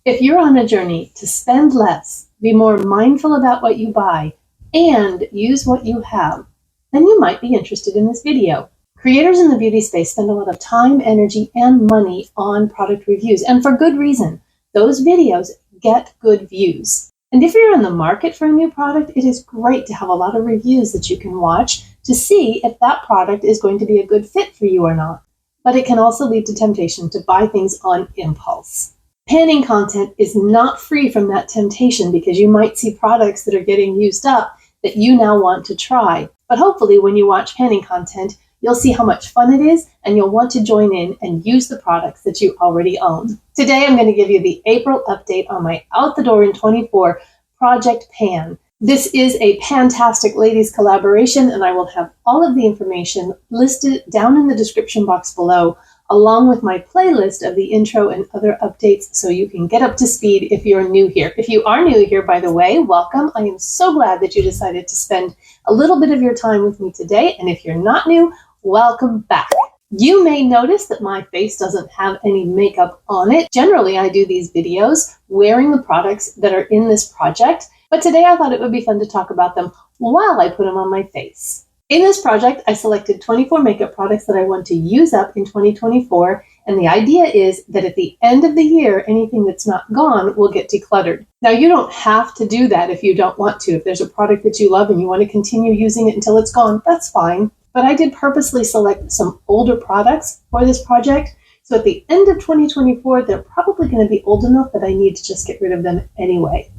If you're on a journey to spend less, be more mindful about what you buy, and use what you have, then you might be interested in this video. Creators in the beauty space spend a lot of time, energy, and money on product reviews, and for good reason. Those videos get good views. And if you're in the market for a new product, it is great to have a lot of reviews that you can watch to see if that product is going to be a good fit for you or not. But it can also lead to temptation to buy things on impulse. Panning content is not free from that temptation because you might see products that are getting used up that you now want to try. But hopefully when you watch panning content, you'll see how much fun it is and you'll want to join in and use the products that you already own. Today I'm going to give you the April update on my Out the Door in 24 Project Pan. This is a fantastic ladies collaboration, and I will have all of the information listed down in the description box below, along with my playlist of the intro and other updates so you can get up to speed if you're new here. If you are new here, by the way, welcome. I am so glad that you decided to spend a little bit of your time with me today. And if you're not new, welcome back. You may notice that my face doesn't have any makeup on it. Generally, I do these videos wearing the products that are in this project, but today I thought it would be fun to talk about them while I put them on my face. In this project, I selected 24 makeup products that I want to use up in 2024, and the idea is that at the end of the year, anything that's not gone will get decluttered. Now, you don't have to do that if you don't want to. If there's a product that you love and you want to continue using it until it's gone, that's fine. But I did purposely select some older products for this project, so at the end of 2024, they're probably going to be old enough that I need to just get rid of them anyway.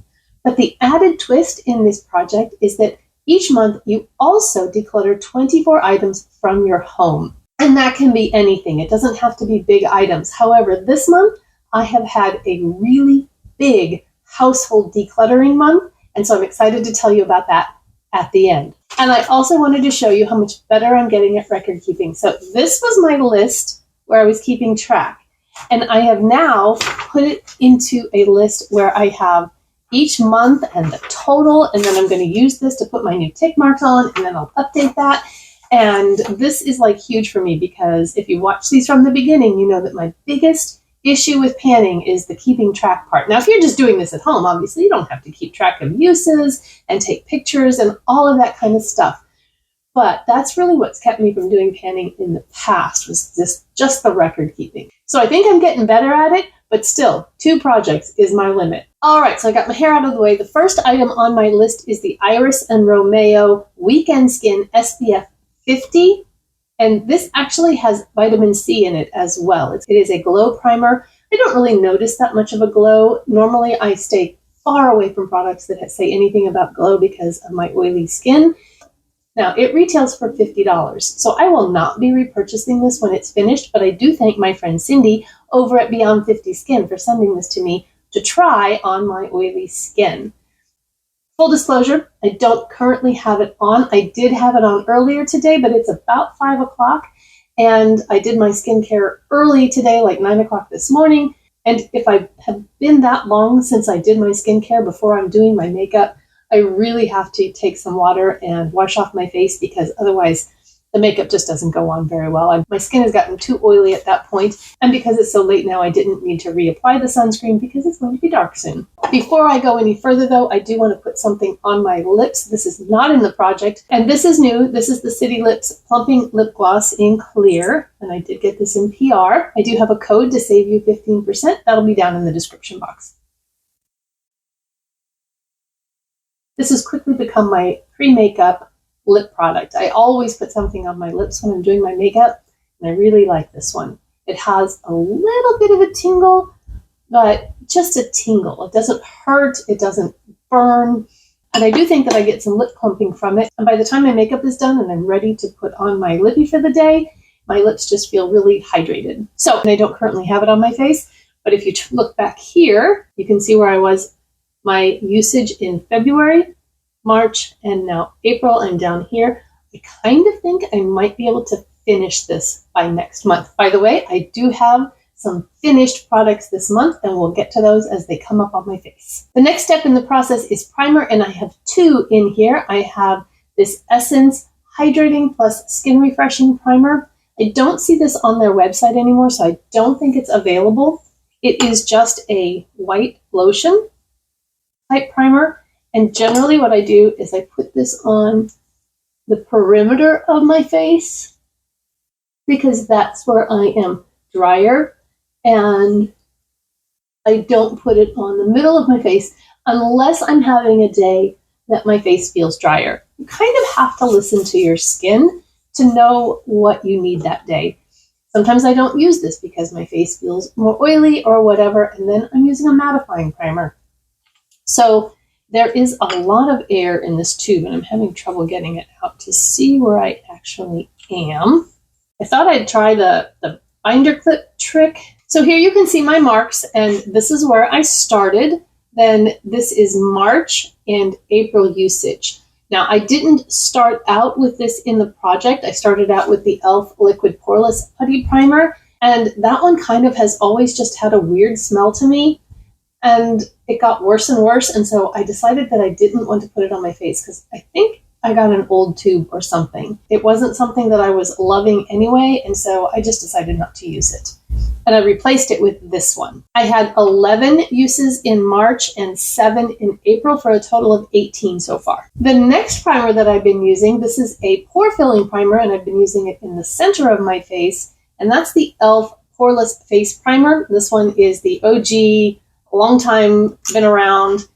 But the added twist in this project is that each month you also declutter 24 items from your home. And that can be anything. It doesn't have to be big items. However, this month I have had a really big household decluttering month, and so I'm excited to tell you about that at the end. And I also wanted to show you how much better I'm getting at record keeping. So this was my list where I was keeping track. And I have now put it into a list where I have each month and the total, and then I'm going to use this to put my new tick marks on, and then I'll update that. And this is like huge for me because if you watch these from the beginning, you know that my biggest issue with panning is the keeping track part. Now, if you're just doing this at home, obviously you don't have to keep track of uses and take pictures and all of that kind of stuff. But that's really what's kept me from doing panning in the past, was just the record keeping. So I think I'm getting better at it, but still, 2 projects is my limit. All right, so I got my hair out of the way. The first item on my list is the Iris and Romeo Weekend Skin SPF 50. And this actually has vitamin C in it as well. It is a glow primer. I don't really notice that much of a glow. Normally, I stay far away from products that say anything about glow because of my oily skin. Now, it retails for $50, so I will not be repurchasing this when it's finished, but I do thank my friend Cindy over at Beyond 50 Skin for sending this to me to try on my oily skin. Full disclosure, I don't currently have it on. I did have it on earlier today, but it's about 5 o'clock, and I did my skincare early today, like 9 o'clock this morning, and if I have been that long since I did my skincare before I'm doing my makeup, I really have to take some water and wash off my face because otherwise the makeup just doesn't go on very well. My skin has gotten too oily at that point, and because it's so late now, I didn't need to reapply the sunscreen because it's going to be dark soon. Before I go any further though, I do want to put something on my lips. This is not in the project, and this is new. This is the City Lips Plumping Lip Gloss in Clear, and I did get this in PR. I do have a code to save you 15%. That'll be down in the description box. This has quickly become my pre-makeup lip product. I always put something on my lips when I'm doing my makeup, and I really like this one. It has a little bit of a tingle, but just a tingle. It doesn't hurt, it doesn't burn, and I do think that I get some lip plumping from it. And by the time my makeup is done and I'm ready to put on my lippy for the day, my lips just feel really hydrated. So, and I don't currently have it on my face, but if you look back here, you can see where I was. My usage in February, March, and now April, and down here. I kind of think I might be able to finish this by next month. By the way, I do have some finished products this month, and we'll get to those as they come up on my face. The next step in the process is primer, and I have 2 in here. I have this Essence Hydrating Plus Skin Refreshing Primer. I don't see this on their website anymore, so I don't think it's available. It is just a white lotion type primer. And generally what I do is I put this on the perimeter of my face because that's where I am drier, and I don't put it on the middle of my face unless I'm having a day that my face feels drier. You kind of have to listen to your skin to know what you need that day. Sometimes I don't use this because my face feels more oily or whatever, and then I'm using a mattifying primer. So there is a lot of air in this tube, and I'm having trouble getting it out to see where I actually am. I thought I'd try the binder clip trick. So here you can see my marks, and this is where I started. Then this is March and April usage. Now, I didn't start out with this in the project. I started out with the e.l.f. Liquid Poreless Putty Primer, and that one kind of has always just had a weird smell to me, and it got worse and worse, and so I decided that I didn't want to put it on my face because I think I got an old tube or something. It wasn't something that I was loving anyway, and so I just decided not to use it. And I replaced it with this one. I had 11 uses in March and 7 in April for a total of 18 so far. The next primer that I've been using, this is a pore filling primer, and I've been using it in the center of my face, and that's the e.l.f. Poreless Face Primer. This one is the OG, long time, been around.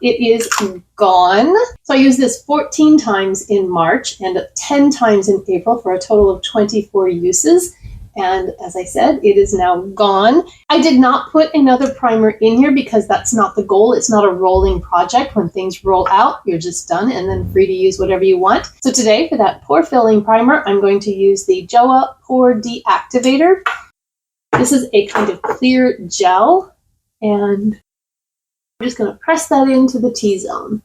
It is gone. So I used this 14 times in March and 10 times in April for a total of 24 uses. And as I said, it is now gone. I did not put another primer in here because that's not the goal. It's not a rolling project. When things roll out, you're just done and then free to use whatever you want. So today for that pore filling primer, I'm going to use the JOAH Pore Deactivator. This is a kind of clear gel, and I'm just going to press that into the T-zone.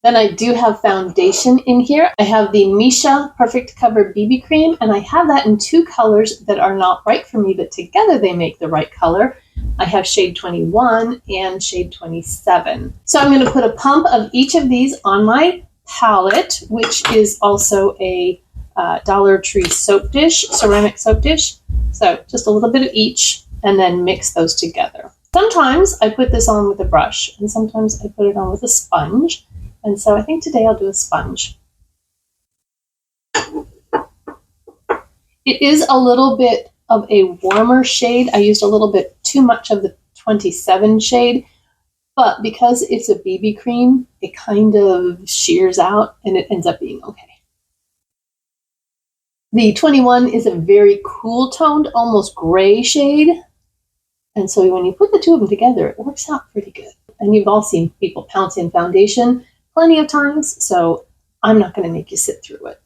Then I do have foundation in here. I have the Missha Perfect Cover BB Cream, and I have that in two colors that are not right for me, but together they make the right color. I have shade 21 and shade 27. So I'm going to put a pump of each of these on my palette, which is also a Dollar Tree soap dish, ceramic soap dish. So just a little bit of each, and then mix those together. Sometimes I put this on with a brush, and sometimes I put it on with a sponge. And so I think today I'll do a sponge. It is a little bit of a warmer shade. I used a little bit too much of the 27 shade, but because it's a BB cream, it kind of shears out and it ends up being okay. The 21 is a very cool toned, almost gray shade. And so when you put the two of them together, it works out pretty good. And you've all seen people pounce in foundation plenty of times, so I'm not going to make you sit through it.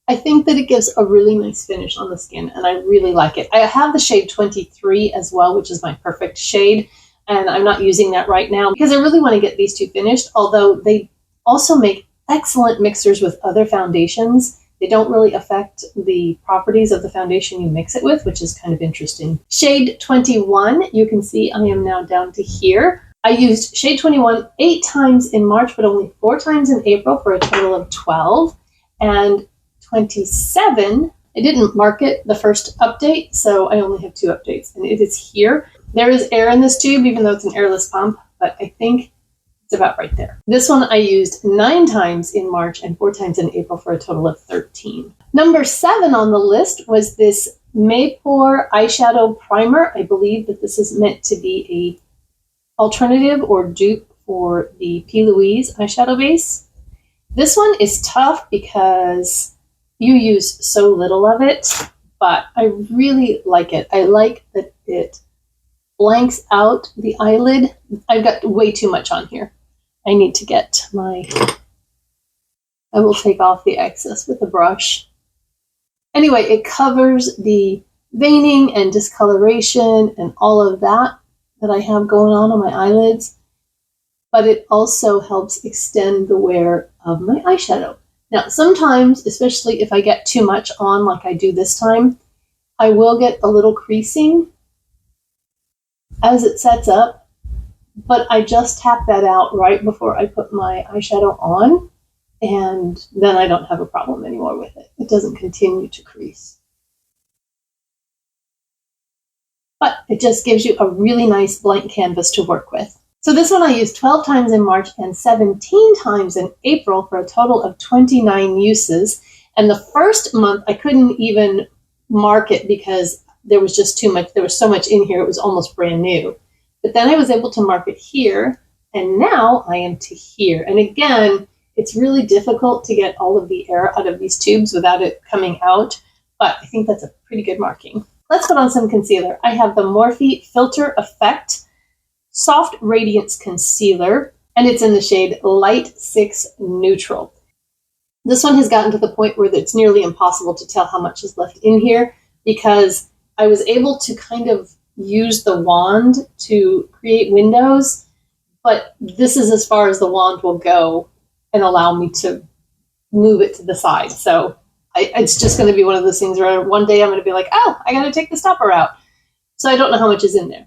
I think that it gives a really nice finish on the skin, and I really like it. I have the shade 23 as well, which is my perfect shade, and I'm not using that right now because I really want to get these two finished, although they also make excellent mixers with other foundations. They don't really affect the properties of the foundation you mix it with, which is kind of interesting. Shade 21, you can see I am now down to here. I used shade 21 8 times in March, but only 4 times in April for a total of 12. And 27, I didn't mark it the first update, so I only have 2 updates, and it is here. There is air in this tube, even though it's an airless pump, but I think it's about right there. This one I used 9 times in March and 4 times in April for a total of 13. Number 7 on the list was this Maypore eyeshadow primer. I believe that this is meant to be a alternative or dupe for the P. Louise eyeshadow base. This one is tough because you use so little of it, but I really like it. I like that it blanks out the eyelid. I've got way too much on here. I need to get my, I will take off the excess with a brush. Anyway, it covers the veining and discoloration and all of that I have going on my eyelids, but it also helps extend the wear of my eyeshadow. Now, sometimes, especially if I get too much on like I do this time, I will get a little creasing as it sets up, but I just tap that out right before I put my eyeshadow on, and then I don't have a problem anymore with it. It doesn't continue to crease. but it just gives you a really nice blank canvas to work with. So this one I used 12 times in March and 17 times in April for a total of 29 uses. And the first month I couldn't even mark it because there was just too much. There was so much in here, it was almost brand new. But then I was able to mark it here, and now I am to here. And again, it's really difficult to get all of the air out of these tubes without it coming out, but I think that's a pretty good marking. Let's put on some concealer. I have the Morphe Filter Effect Soft Radiance Concealer, and it's in the shade Light 6 Neutral. This one has gotten to the point where it's nearly impossible to tell how much is left in here because I was able to kind of use the wand to create windows, but this is as far as the wand will go and allow me to move it to the side. So it's just going to be one of those things where one day I'm going to be like, oh, I got to take the stopper out. So I don't know how much is in there.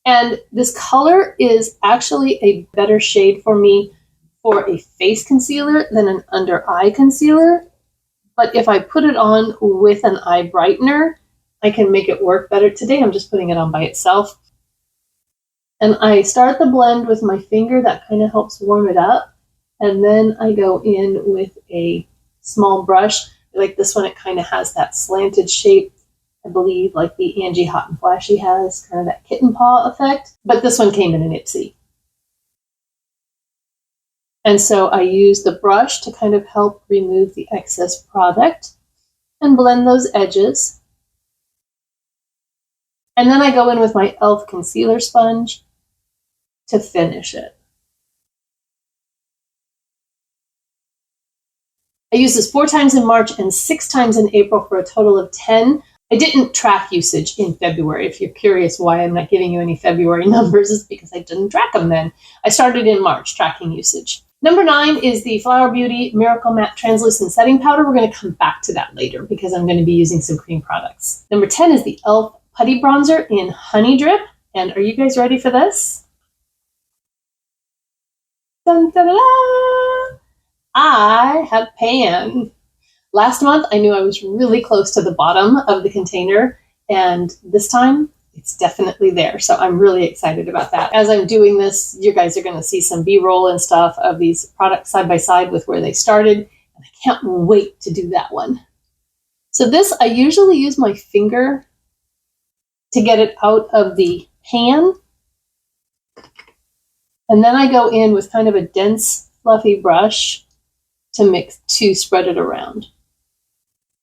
And this color is actually a better shade for me for a face concealer than an under eye concealer. But if I put it on with an eye brightener, I can make it work better. Today I'm just putting it on by itself. And I start the blend with my finger. That kind of helps warm it up. And then I go in with a small brush. Like this one, it kind of has that slanted shape, I believe, like the Angie Hot and Flashy has, kind of that kitten paw effect. But this one came in an Ipsy. And so I use the brush to kind of help remove the excess product and blend those edges. And then I go in with my e.l.f. concealer sponge to finish it. I used this 4 times in March and 6 times in April for a total of 10. I didn't track usage in February. If you're curious why I'm not giving you any February numbers, it's because I didn't track them then. I started in March tracking usage. Number 9 is the Flower Beauty Miracle Matte Translucent Setting Powder. We're going to come back to that later because I'm going to be using some cream products. Number 10 is the e.l.f. Putty Bronzer in Honey Drip. And are you guys ready for this? Dun, dun, dun, dun. I have pan. Last month, I knew I was really close to the bottom of the container, and this time, it's definitely there. So I'm really excited about that. As I'm doing this, you guys are going to see some B-roll and stuff of these products side by side with where they started, and I can't wait to do that one. So this, I usually use my finger to get it out of the pan, and then I go in with kind of a dense, fluffy brush to spread it around.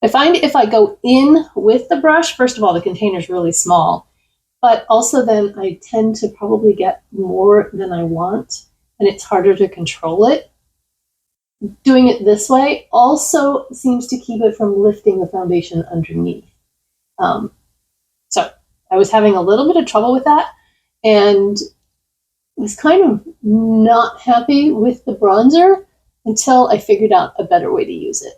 I find if I go in with the brush, first of all, the container's really small, but also then I tend to probably get more than I want, and it's harder to control it. Doing it this way also seems to keep it from lifting the foundation underneath. So I was having a little bit of trouble with that, and was kind of not happy with the bronzer until I figured out a better way to use it.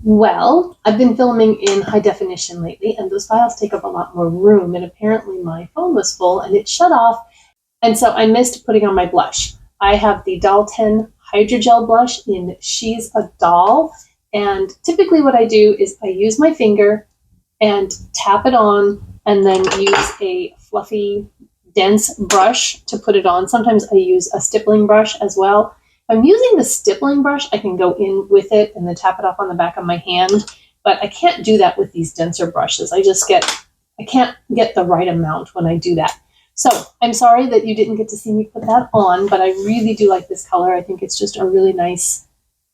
Well, I've been filming in high definition lately, and those files take up a lot more room, and apparently my phone was full and it shut off, and so I missed putting on my blush. I have the Doll 10 Hydrogel Blush in She's a Doll, and typically what I do is I use my finger and tap it on, and then use a fluffy, dense brush to put it on. Sometimes I use a stippling brush as well. If I'm using the stippling brush, I can go in with it and then tap it off on the back of my hand, but I can't do that with these denser brushes. I can't get the right amount when I do that. So I'm sorry that you didn't get to see me put that on, but I really do like this color. I think it's just a really nice,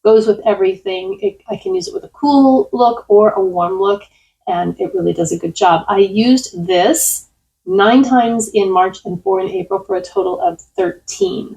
goes with everything. I can use it with a cool look or a warm look, and it really does a good job. I used this 9 times in March and 4 in April for a total of 13.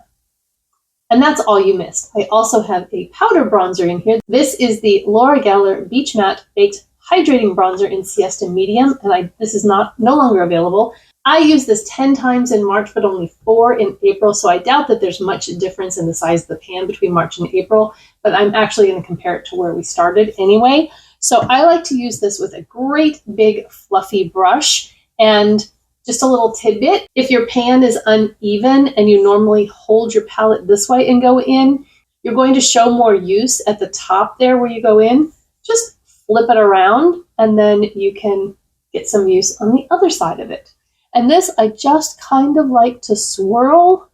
And that's all you missed. I also have a powder bronzer in here. This is the Laura Geller Beach Matte Baked Hydrating Bronzer in Siesta Medium, and this is no longer available. I used this 10 times in March, but only 4 in April, so I doubt that there's much difference in the size of the pan between March and April, but I'm actually going to compare it to where we started anyway. So I like to use this with a great big fluffy brush. And just a little tidbit, if your pan is uneven and you normally hold your palette this way and go in, you're going to show more use at the top there where you go in. Just flip it around, and then you can get some use on the other side of it. And this I just kind of like to swirl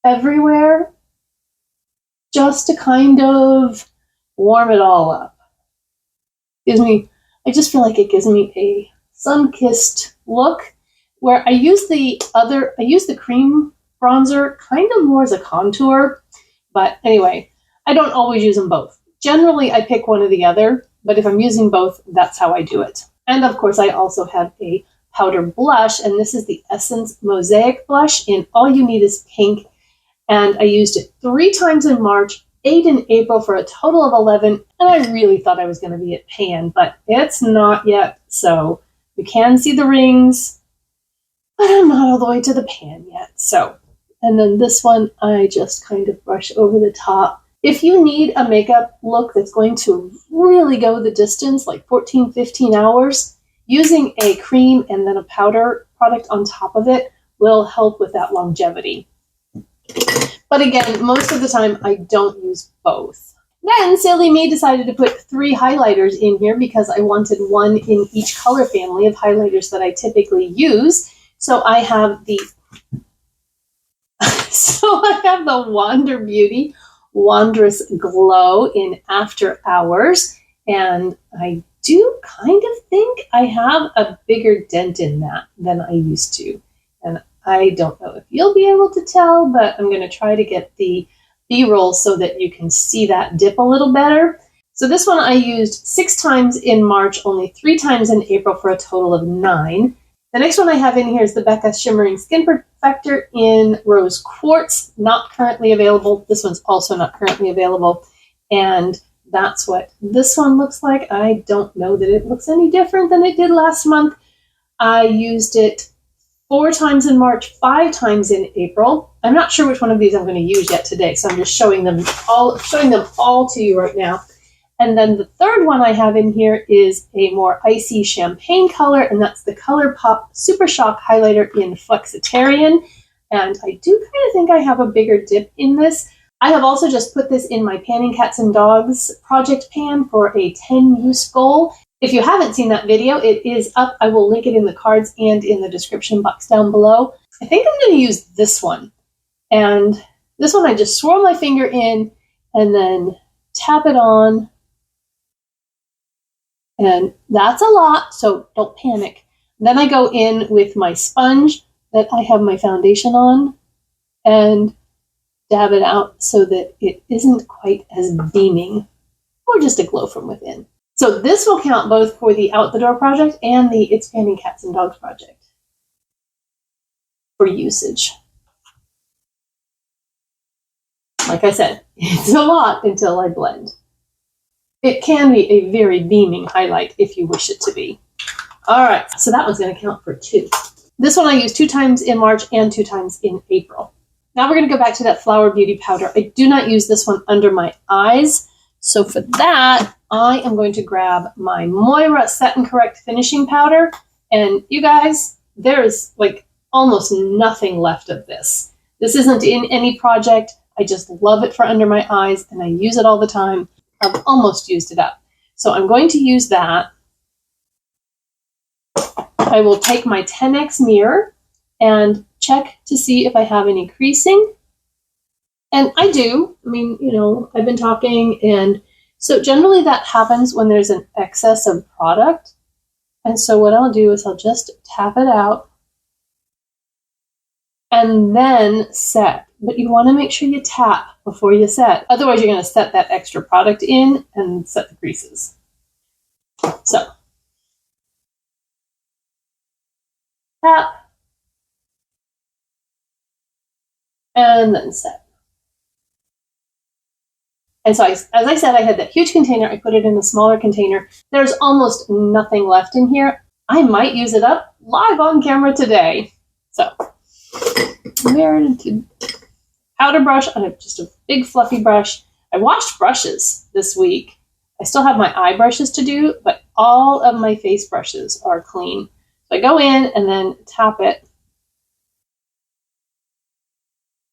everywhere just to kind of warm it all up. I just feel like it gives me a sun-kissed look, where I use the cream bronzer kind of more as a contour, but anyway, I don't always use them both. Generally, I pick one or the other, but if I'm using both, that's how I do it. And of course, I also have a powder blush, and this is the Essence Mosaic Blush in All You Need Is Pink, and I used it 3 times in March, 8 in April for a total of 11, and I really thought I was going to be at pan, but it's not yet, so you can see the rings, but I'm not all the way to the pan yet. So, and then this one, I just kind of brush over the top. If you need a makeup look that's going to really go the distance, like 14, 15 hours, using a cream and then a powder product on top of it will help with that longevity. But again, most of the time, I don't use both. Then, silly me decided to put 3 highlighters in here because I wanted one in each color family of highlighters that I typically use. So I have the Wander Beauty Wondrous Glow in After Hours, and I do kind of think I have a bigger dent in that than I used to. And I don't know if you'll be able to tell, but I'm going to try to get the B-roll so that you can see that dip a little better. So this one I used 6 times in March, only 3 times in April for a total of 9. The next one I have in here is the Becca Shimmering Skin Perfector in Rose Quartz, not currently available. This one's also not currently available. And that's what this one looks like. I don't know that it looks any different than it did last month. I used it 4 times in March, 5 times in April. I'm not sure which one of these I'm going to use yet today, so I'm just showing them all to you right now. And then the third one I have in here is a more icy champagne color, and that's the ColourPop Super Shock Highlighter in Flexitarian. And I do kind of think I have a bigger dip in this. I have also just put this in my Panning Cats and Dogs project pan for a 10-use goal. If you haven't seen that video, it is up. I will link it in the cards and in the description box down below. I think I'm going to use this one. And this one I just swirl my finger in and then tap it on. And that's a lot, so don't panic. Then I go in with my sponge that I have my foundation on and dab it out so that it isn't quite as beaming, or just a glow from within. So this will count both for the Out the Door project and the It's Panning Cats and Dogs project for usage. Like I said, it's a lot until I blend. It can be a very beaming highlight if you wish it to be. All right, so that one's going to count for 2. This one I used 2 times in March and 2 times in April. Now we're going to go back to that Flower Beauty powder. I do not use this one under my eyes. So for that, I am going to grab my Moira Set and Correct finishing powder. And you guys, there's like almost nothing left of this. This isn't in any project. I just love it for under my eyes and I use it all the time. I've almost used it up. So I'm going to use that. I will take my 10X mirror and check to see if I have any creasing. And I do. I mean, you know, I've been talking, and so generally that happens when there's an excess of product. And so what I'll do is I'll just tap it out and then set. But you want to make sure you tap before you set. Otherwise, you're going to set that extra product in and set the creases. So, tap, and then set. And so, as I said, I had that huge container. I put it in a smaller container. There's almost nothing left in here. I might use it up live on camera today. So, powder brush on just a big fluffy brush. I washed brushes this week. I still have my eye brushes to do, but all of my face brushes are clean. So I go in and then tap it.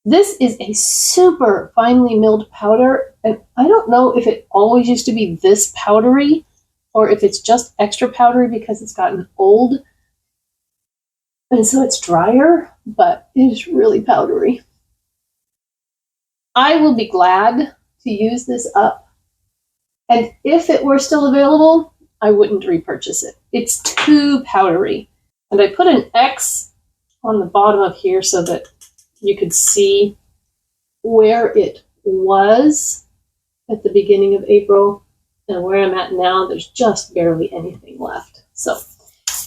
This is a super finely milled powder, and I don't know if it always used to be this powdery or if it's just extra powdery because it's gotten old and so it's drier, but it is really powdery. I will be glad to use this up, and if it were still available, I wouldn't repurchase it. It's too powdery. And I put an X on the bottom of here so that you could see where it was at the beginning of April and where I'm at now. There's just barely anything left. So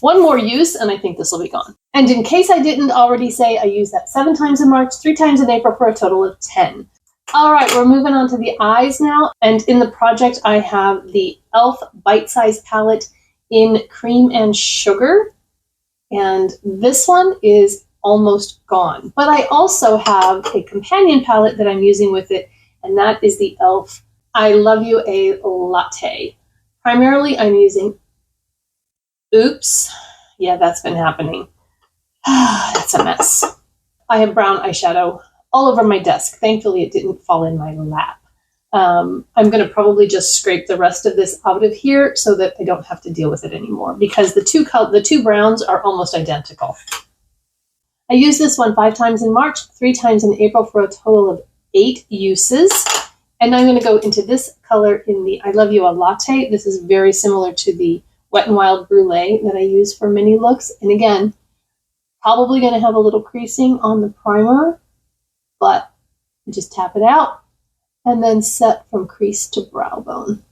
one more use and I think this will be gone. And in case I didn't already say, I used that 7 times in March, 3 times in April for a total of 10. All right, we're moving on to the eyes now. And in the project, I have the e.l.f. Bite Size Palette in Cream and Sugar. And this one is almost gone. But I also have a companion palette that I'm using with it, and that is the e.l.f. I Love You a Latte. Primarily, I'm using, oops, yeah, that's been happening. That's a mess. I have brown eyeshadow all over my desk. Thankfully, it didn't fall in my lap. I'm going to probably just scrape the rest of this out of here so that I don't have to deal with it anymore because the two browns are almost identical. I used this one 5 times in March, 3 times in April for a total of 8 uses. And I'm going to go into this color in the I Love You a Latte. This is very similar to the Wet n Wild Brulee that I use for many looks. And again, probably going to have a little creasing on the primer, but just tap it out and then set from crease to brow bone.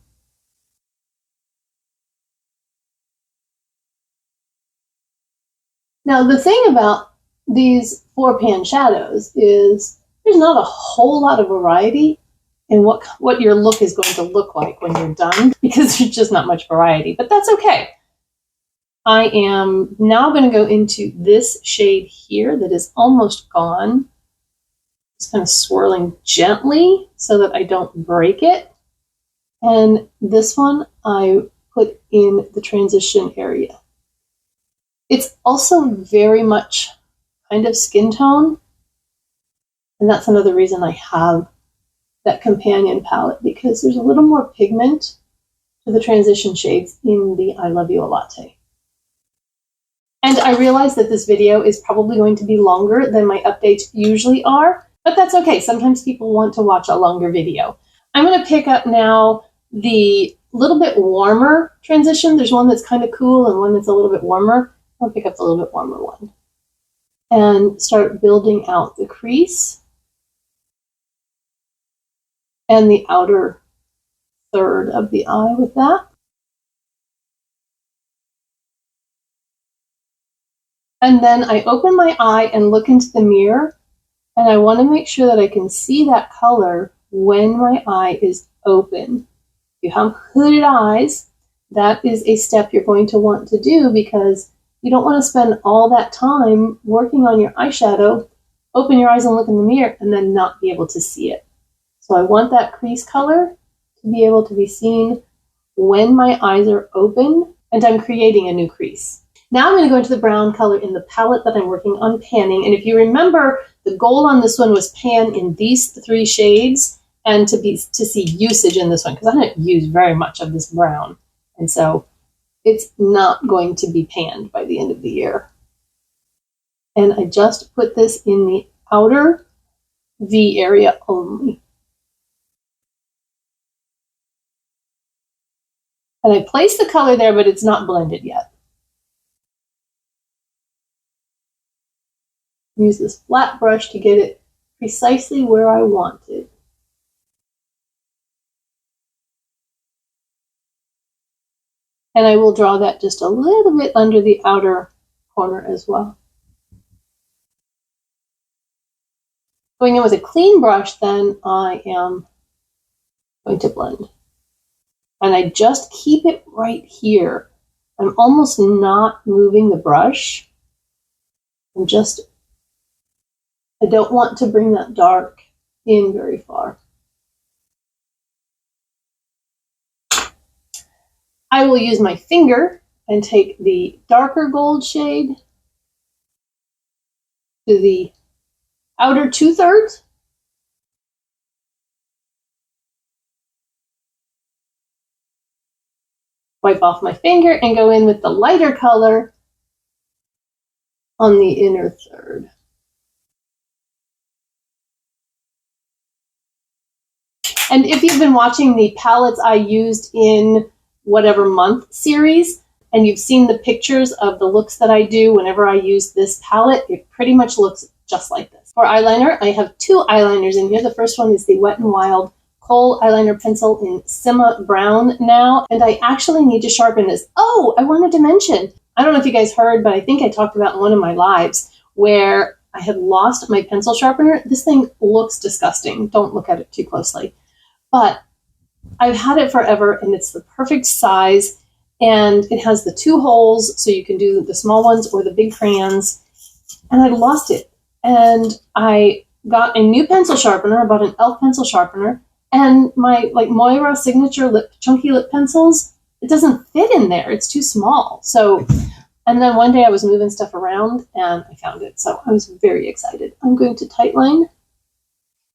Now, the thing about these 4-pan shadows is there's not a whole lot of variety in what your look is going to look like when you're done because there's just not much variety, but that's okay. I am now going to go into this shade here that is almost gone. Just kind of swirling gently so that I don't break it. And this one I put in the transition area. It's also very much kind of skin tone. And that's another reason I have that companion palette, because there's a little more pigment to the transition shades in the I Love You a Latte. And I realize that this video is probably going to be longer than my updates usually are, but that's okay. Sometimes people want to watch a longer video. I'm going to pick up now the little bit warmer transition. There's one that's kind of cool and one that's a little bit warmer. I'll pick up the little bit warmer one and start building out the crease and the outer third of the eye with that. And then I open my eye and look into the mirror, and I want to make sure that I can see that color when my eye is open. If you have hooded eyes, that is a step you're going to want to do because you don't want to spend all that time working on your eyeshadow, open your eyes and look in the mirror, and then not be able to see it. So I want that crease color to be able to be seen when my eyes are open and I'm creating a new crease. Now I'm going to go into the brown color in the palette that I'm working on panning. And if you remember, the goal on this one was pan in these 3 shades and to see usage in this one, because I don't use very much of this brown. And so it's not going to be panned by the end of the year. And I just put this in the outer V area only. And I placed the color there, but it's not blended yet. Use this flat brush to get it precisely where I want it. And I will draw that just a little bit under the outer corner as well. Going in with a clean brush, then I am going to blend. And I just keep it right here. I'm almost not moving the brush. I don't want to bring that dark in very far. I will use my finger and take the darker gold shade to the outer 2/3. Wipe off my finger and go in with the lighter color on the inner third. And if you've been watching the palettes I used in whatever month series, and you've seen the pictures of the looks that I do whenever I use this palette, it pretty much looks just like this. For eyeliner, I have 2 eyeliners in here. The first one is the Wet n Wild Kohl eyeliner pencil in Simma Brown now, and I actually need to sharpen this. Oh, I wanted to mention, I don't know if you guys heard, but I think I talked about in one of my lives where I had lost my pencil sharpener. This thing looks disgusting. Don't look at it too closely. But I've had it forever, and it's the perfect size, and it has the 2 holes, so you can do the small ones or the big crayons, and I lost it. And I got a new pencil sharpener. I bought an e.l.f. pencil sharpener, and my Moira signature chunky lip pencils, it doesn't fit in there. It's too small. So, and then one day I was moving stuff around, and I found it, so I was very excited. I'm going to tightline.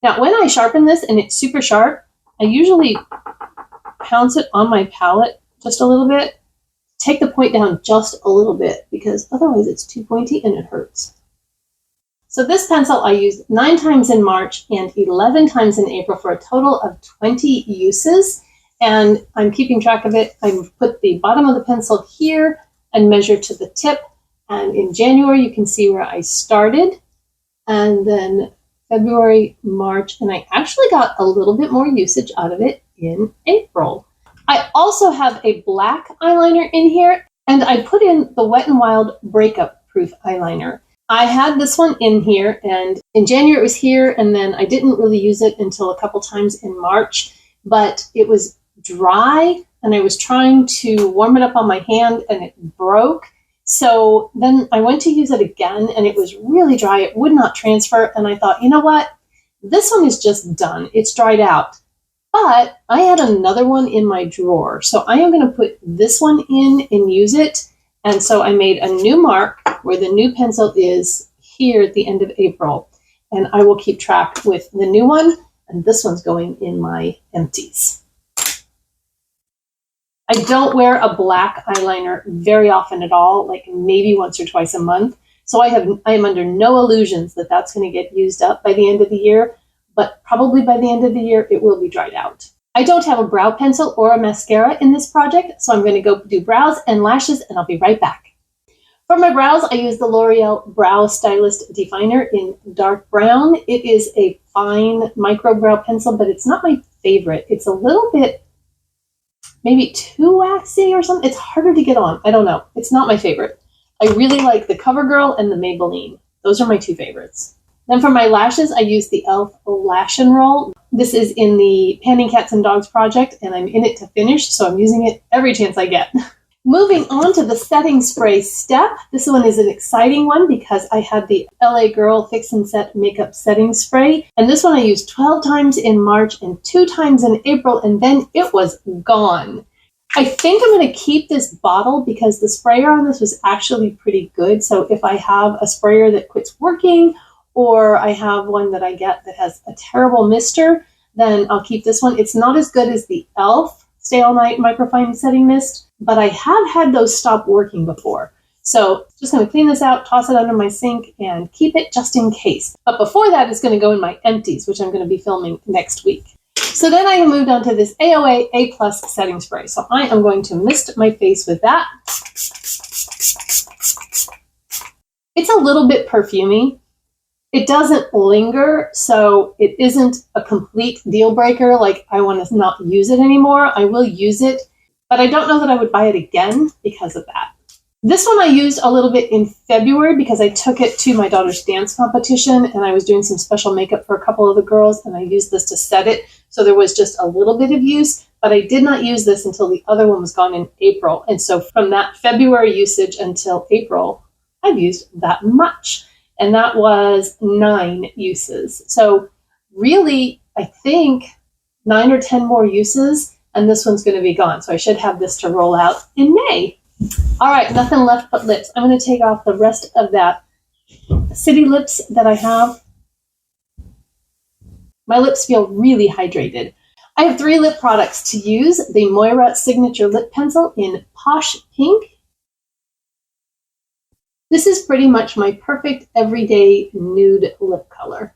Now, when I sharpen this and it's super sharp, I usually pounce it on my palette just a little bit, take the point down just a little bit, because otherwise it's too pointy and it hurts. So this pencil I used 9 times in March and 11 times in April for a total of 20 uses, and I'm keeping track of it. I've put the bottom of the pencil here and measured to the tip, and in January you can see where I started, and then February, March, and I actually got a little bit more usage out of it in April. I also have a black eyeliner in here, and I put in the Wet n Wild Breakup Proof eyeliner. I had this one in here, and in January it was here, and then I didn't really use it until a couple times in March, but it was dry, and I was trying to warm it up on my hand, and it broke. So then I went to use it again, and it was really dry. It would not transfer, and I thought, you know what? This one is just done. It's dried out. But I had another one in my drawer, so I am going to put this one in and use it. And so I made a new mark where the new pencil is here at the end of April, and I will keep track with the new one, and this one's going in my empties. I don't wear a black eyeliner very often at all, like maybe once or twice a month. So I am under no illusions that that's going to get used up by the end of the year, but probably by the end of the year, it will be dried out. I don't have a brow pencil or a mascara in this project, so I'm going to go do brows and lashes, and I'll be right back. For my brows, I use the L'Oreal Brow Stylist Definer in dark brown. It is a fine micro brow pencil, but it's not my favorite. It's a little bit maybe too waxy or something. It's harder to get on. I don't know. It's not my favorite. I really like the CoverGirl and the Maybelline. Those are my 2 favorites. Then for my lashes, I use the e.l.f. Lash 'n Roll. This is in the Panning Cats and Dogs project, and I'm in it to finish, so I'm using it every chance I get. Moving on to the setting spray step. This one is an exciting one because I had the LA Girl Fix and Set Makeup Setting Spray, and this one I used 12 times in March and 2 times in April, and then it was gone. I think I'm going to keep this bottle because the sprayer on this was actually pretty good, so if I have a sprayer that quits working, or I have one that I get that has a terrible mister, then I'll keep this one. It's not as good as the e.l.f. Stay All Night Microfine Setting Mist, but I have had those stop working before. So just going to clean this out, toss it under my sink, and keep it just in case. But before that, it's going to go in my empties, which I'm going to be filming next week. So then I moved on to this AOA A+ setting spray. So I am going to mist my face with that. It's a little bit perfumey. It doesn't linger, so it isn't a complete deal breaker, like I want to not use it anymore. I will use it, but I don't know that I would buy it again because of that. This one I used a little bit in February because I took it to my daughter's dance competition, and I was doing some special makeup for a couple of the girls, and I used this to set it, so there was just a little bit of use, but I did not use this until the other one was gone in April. And so from that February usage until April, I've used that much. And that was 9 uses. So really, I think 9 or 10 more uses, and this one's going to be gone. So I should have this to roll out in May. All right, nothing left but lips. I'm going to take off the rest of that City Lips that I have. My lips feel really hydrated. I have 3 lip products to use. The Moira Signature Lip Pencil in Posh Pink. This is pretty much my perfect everyday nude lip color.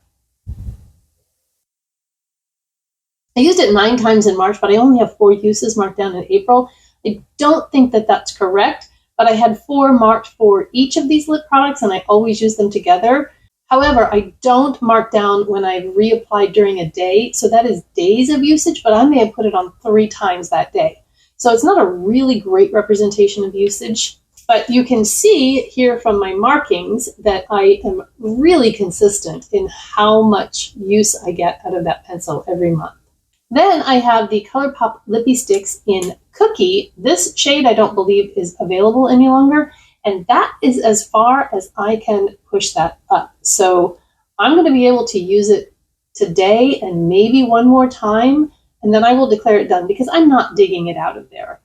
I used it 9 times in March, but I only have 4 uses marked down in April. I don't think that that's correct, but I had 4 marked for each of these lip products, and I always use them together. However, I don't mark down when I reapplied during a day, so that is days of usage, but I may have put it on 3 times that day. So it's not a really great representation of usage, but you can see here from my markings that I am really consistent in how much use I get out of that pencil every month. Then I have the ColourPop Lippie Sticks in Cookie. This shade I don't believe is available any longer, and that is as far as I can push that up. So I'm going to be able to use it today and maybe one more time, and then I will declare it done because I'm not digging it out of there.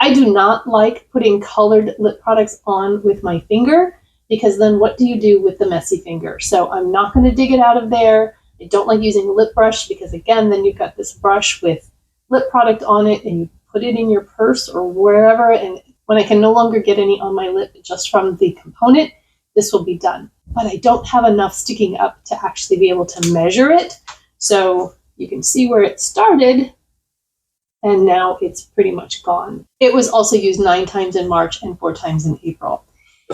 I do not like putting colored lip products on with my finger, because then what do you do with the messy finger? So I'm not going to dig it out of there. I don't like using a lip brush because, again, then you've got this brush with lip product on it and you put it in your purse or wherever, and when I can no longer get any on my lip just from the component, this will be done. But I don't have enough sticking up to actually be able to measure it. So you can see where it started, and now it's pretty much gone. It was also used 9 times in March and 4 times in April.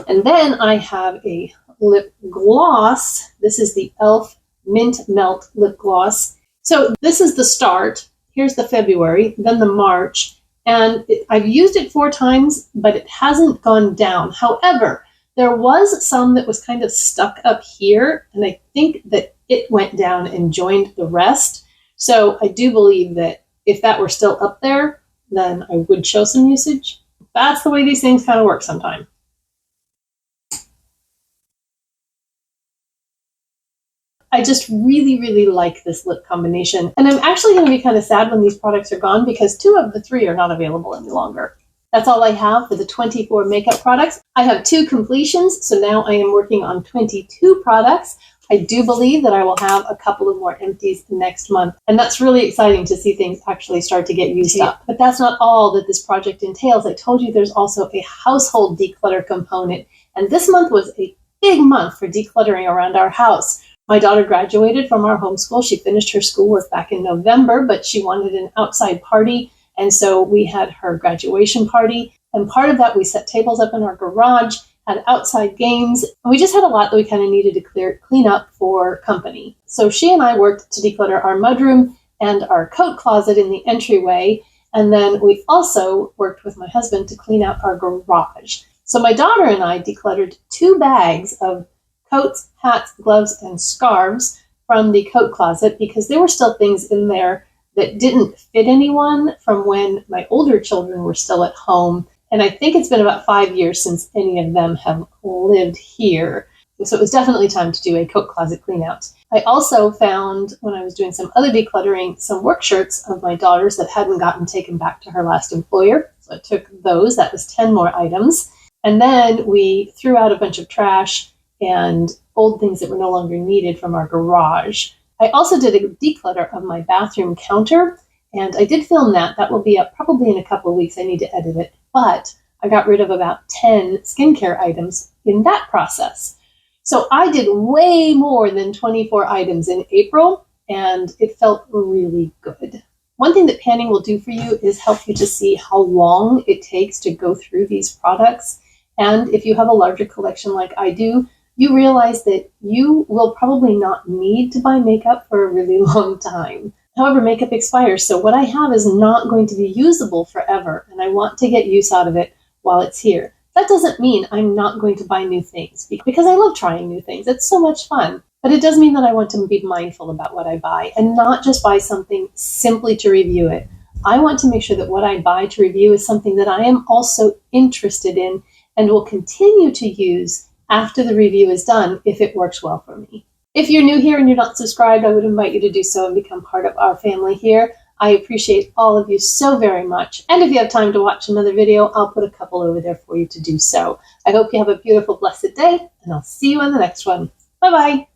And then I have a lip gloss. This is the e.l.f. Mint Melt Lip Gloss. So this is the start. Here's the February, then the March. And I've used it 4 times, but it hasn't gone down. However, there was some that was kind of stuck up here, and I think that it went down and joined the rest. So I do believe that if that were still up there, then I would show some usage. That's the way these things kind of work sometimes. I just really, really like this lip combination. And I'm actually going to be kind of sad when these products are gone because 2 of the 3 are not available any longer. That's all I have for the 24 makeup products. I have 2 completions, so now I am working on 22 products. I do believe that I will have a couple of more empties next month. And that's really exciting to see things actually start to get used up. But that's not all that this project entails. I told you there's also a household declutter component. And this month was a big month for decluttering around our house. My daughter graduated from our homeschool. She finished her schoolwork back in November, but she wanted an outside party. And so we had her graduation party. And part of that, we set tables up in our garage, had outside games. And we just had a lot that we kind of needed to clean up for company. So she and I worked to declutter our mudroom and our coat closet in the entryway. And then we also worked with my husband to clean out our garage. So my daughter and I decluttered 2 bags of coats, hats, gloves, and scarves from the coat closet because there were still things in there that didn't fit anyone from when my older children were still at home. And I think it's been about 5 years since any of them have lived here. So it was definitely time to do a coat closet clean out. I also found, when I was doing some other decluttering, some work shirts of my daughter's that hadn't gotten taken back to her last employer. So I took those. That was 10 more items. And then we threw out a bunch of trash and old things that were no longer needed from our garage. I also did a declutter of my bathroom counter, and I did film that. That will be up probably in a couple of weeks. I need to edit it. But I got rid of about 10 skincare items in that process. So I did way more than 24 items in April, and it felt really good. One thing that panning will do for you is help you to see how long it takes to go through these products. And if you have a larger collection like I do, you realize that you will probably not need to buy makeup for a really long time. However, makeup expires, so what I have is not going to be usable forever, and I want to get use out of it while it's here. That doesn't mean I'm not going to buy new things, because I love trying new things. It's so much fun. But it does mean that I want to be mindful about what I buy and not just buy something simply to review it. I want to make sure that what I buy to review is something that I am also interested in and will continue to use after the review is done if it works well for me. If you're new here and you're not subscribed, I would invite you to do so and become part of our family here. I appreciate all of you so very much. And if you have time to watch another video, I'll put a couple over there for you to do so. I hope you have a beautiful, blessed day, and I'll see you in the next one. Bye-bye.